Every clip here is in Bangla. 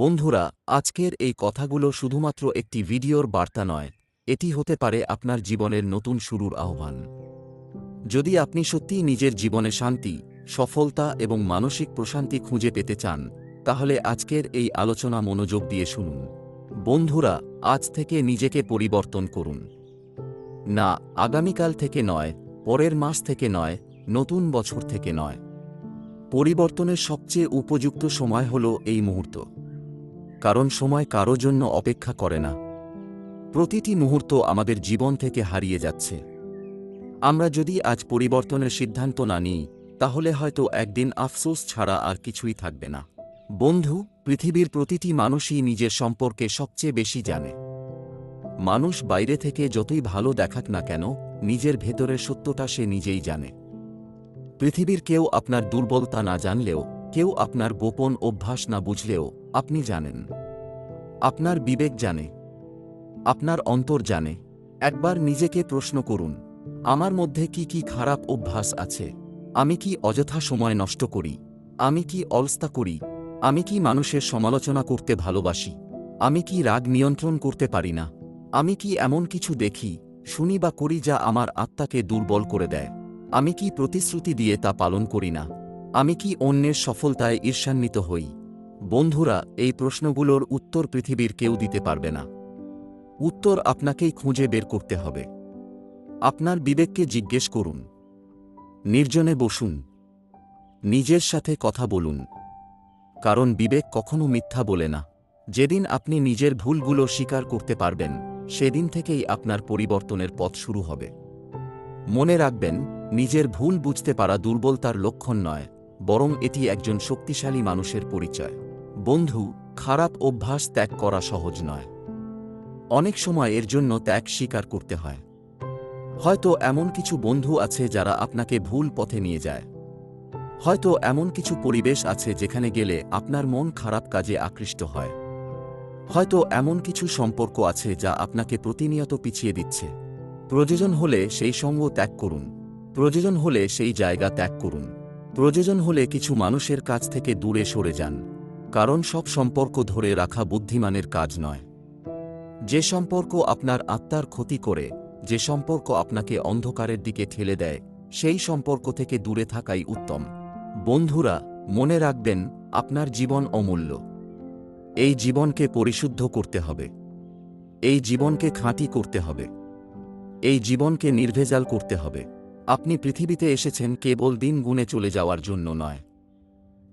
বন্ধুরা, আজকের এই কথাগুলো শুধুমাত্র একটি ভিডিওর বার্তা নয়, এটি হতে পারে আপনার জীবনের নতুন শুরুর আহ্বান। যদি আপনি সত্যিই নিজের জীবনে শান্তি, সফলতা এবং মানসিক প্রশান্তি খুঁজে পেতে চান, তাহলে আজকের এই আলোচনা মনোযোগ দিয়ে শুনুন। বন্ধুরা, আজ থেকে নিজেকে পরিবর্তন করুন। না, আগামীকাল থেকে নয়, পরের মাস থেকে নয়, নতুন বছর থেকে নয়। পরিবর্তনের সবচেয়ে উপযুক্ত সময় হল এই মুহূর্ত। কারণ সময় কারো জন্য অপেক্ষা করে না। প্রতিটি মুহূর্ত আমাদের জীবন থেকে হারিয়ে যাচ্ছে। আমরা যদি আজ পরিবর্তনের সিদ্ধান্ত না নিই, তাহলে হয়তো একদিন আফসোস ছাড়া আর কিছুই থাকবে না। বন্ধু, পৃথিবীর প্রতিটি মানুষই নিজের সম্পর্কে সবচেয়ে বেশি জানে। মানুষ বাইরে থেকে যতই ভালো দেখাক না কেন, নিজের ভেতরের সত্যটা সে নিজেই জানে। পৃথিবীর কেউ আপনার দুর্বলতা না জানলেও, কেউ আপনার গোপন অভ্যাস না বুঝলেও, আপনি জানেন। আপনার বিবেক জানে, আপনার অন্তর জানে। একবার নিজেকে প্রশ্ন করুন, আমার মধ্যে কি কি খারাপ অভ্যাস আছে? আমি কি অযথা সময় নষ্ট করি? আমি কি অলসতা করি? আমি কি মানুষের সমালোচনা করতে ভালোবাসি? আমি কি রাগ নিয়ন্ত্রণ করতে পারি না? আমি কি এমন কিছু দেখি, শুনি বা করি যা আমার আত্মাকে দুর্বল করে দেয়? আমি কি প্রতিশ্রুতি দিয়ে তা পালন করি না? আমি কি অন্যের সফলতায় ঈর্ষান্বিত হই? বন্ধুরা, এই প্রশ্নগুলোর উত্তর পৃথিবীর কেউ দিতে পারবে না। উত্তর আপনাকেই খুঁজে বের করতে হবে। আপনার বিবেককে জিজ্ঞেস করুন। নির্জনে বসুন। নিজের সাথে কথা বলুন। কারণ বিবেক কখনো মিথ্যা বলে না। যেদিন আপনি নিজের ভুলগুলো স্বীকার করতে পারবেন, সেদিন থেকেই আপনার পরিবর্তনের পথ শুরু হবে। মনে রাখবেন, নিজের ভুল বুঝতে পারা দুর্বলতার লক্ষণ নয়, বরং এটি একজন শক্তিশালী মানুষের পরিচয়। বন্ধু, খারাপ অভ্যাস ত্যাগ করা সহজ নয়। অনেক সময় এর জন্য ত্যাগ স্বীকার করতে হয়। হয়তো এমন কিছু বন্ধু আছে যারা আপনাকে ভুল পথে নিয়ে যায়। হয়তো এমন কিছু পরিবেশ আছে যেখানে গেলে আপনার মন খারাপ কাজে আকৃষ্ট হয়। হয়তো এমন কিছু সম্পর্ক আছে যা আপনাকে প্রতিনিয়ত পিছিয়ে দিচ্ছে। প্রয়োজন হলে সেই সঙ্গ ত্যাগ করুন। প্রয়োজন হলে সেই জায়গা ত্যাগ করুন। প্রয়োজন হলে কিছু মানুষের কাছ থেকে দূরে সরে যান। কারণ সব সম্পর্ক ধরে রাখা বুদ্ধিমানের কাজ নয়। যে সম্পর্ক আপনার আত্মার ক্ষতি করে, যে সম্পর্ক আপনাকে অন্ধকারের দিকে ঠেলে দেয়, সেই সম্পর্ক থেকে দূরে থাকাই উত্তম। বন্ধুরা, মনে রাখবেন, আপনার জীবন অমূল্য। এই জীবনকে পরিশুদ্ধ করতে হবে। এই জীবনকে খাঁটি করতে হবে। এই জীবনকে নির্ভেজাল করতে হবে। আপনি পৃথিবীতে এসেছেন কেবল দিন গুণে চলে যাওয়ার জন্য নয়।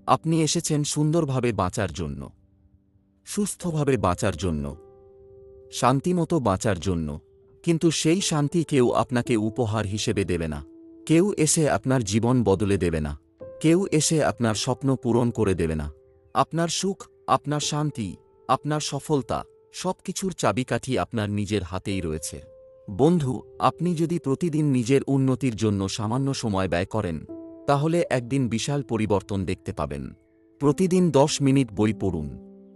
আপনি এসেছেন সুন্দরভাবে বাঁচার জন্য, সুস্থভাবে বাঁচার জন্য, শান্তিমতো বাঁচার জন্য। কিন্তু সেই শান্তি কেউ আপনাকে উপহার হিসেবে দেবে না। কেউ এসে আপনার জীবন বদলে দেবে না। কেউ এসে আপনার স্বপ্ন পূরণ করে দেবে না। আপনার সুখ, আপনার শান্তি, আপনার সফলতা, সবকিছুর চাবিকাঠি আপনার নিজের হাতেই রয়েছে। বন্ধু, আপনি যদি প্রতিদিন নিজের উন্নতির জন্য সামান্য সময় ব্যয় করেন, তাহলে একদিন বিশাল পরিবর্তন দেখতে পাবেন। প্রতিদিন 10 মিনিট বই পড়ুন।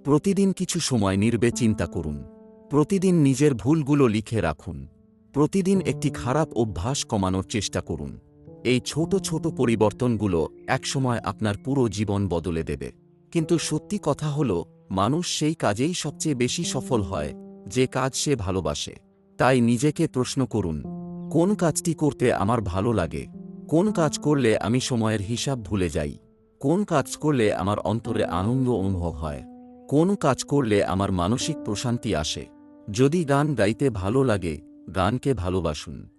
প্রতিদিন কিছু সময় নীরবে চিন্তা করুন। প্রতিদিন নিজের ভুলগুলো লিখে রাখুন। প্রতিদিন একটি খারাপ অভ্যাস কমানোর চেষ্টা করুন। এই ছোট ছোট পরিবর্তনগুলো একসময় আপনার পুরো জীবন বদলে দেবে। কিন্তু সত্যি কথা হল, মানুষ সেই কাজেই সবচেয়ে বেশি সফল হয় যে কাজ সে ভালোবাসে। তাই নিজেকে প্রশ্ন করুন, কোন কাজটি করতে আমার ভালো লাগে? কোন কাজ করলে আমি সময়ের হিসাব ভুলে যাই? কোন কাজ করলে আমার অন্তরে আনন্দ অনুভব হয়? কোন কাজ করলে আমার মানসিক প্রশান্তি আসে? যদি গান গাইতে ভালো লাগে, গানকে ভালোবাসুন।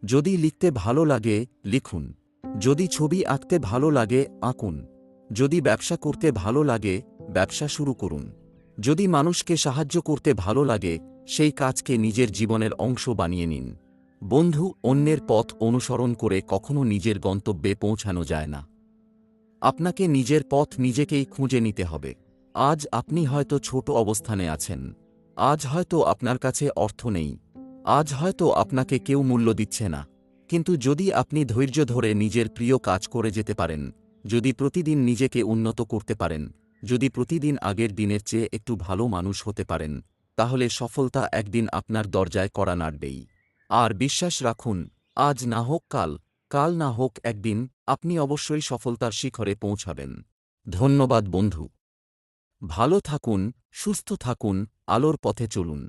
যদি লিখতে ভালো লাগে, লিখুন। যদি ছবি আঁকতে ভালো লাগে, আঁকুন। যদি ব্যবসা করতে ভালো লাগে, ব্যবসা শুরু করুন। যদি মানুষকে সাহায্য করতে ভালো লাগে, সেই কাজকে নিজের জীবনের অংশ বানিয়ে নিন। বন্ধু, অন্যের পথ অনুসরণ করে কখনো নিজের গন্তব্যে পৌঁছানো যায় না। আপনাকে নিজের পথ নিজেকেই খুঁজে নিতে হবে। আজ আপনি হয়তো ছোট অবস্থানে আছেন। আজ হয়তো আপনার কাছে অর্থ নেই। আজ হয়তো আপনাকে কেউ মূল্য দিচ্ছে না। কিন্তু যদি আপনি ধৈর্য ধরে নিজের প্রিয় কাজ করে যেতে পারেন, যদি প্রতিদিন নিজেকে উন্নত করতে পারেন, যদি প্রতিদিন আগের দিনের চেয়ে একটু ভালো মানুষ হতে পারেন, তাহলে সফলতা একদিন আপনার দরজায় কড়া নাড়বেই। আর বিশ্বাস রাখুন, আজ না হোক কাল, কাল না হোক একদিন, আপনি অবশ্যই সফলতার শিখরে পৌঁছাবেন। ধন্যবাদ বন্ধু। ভালো থাকুন, সুস্থ থাকুন, আলোর পথে চলুন।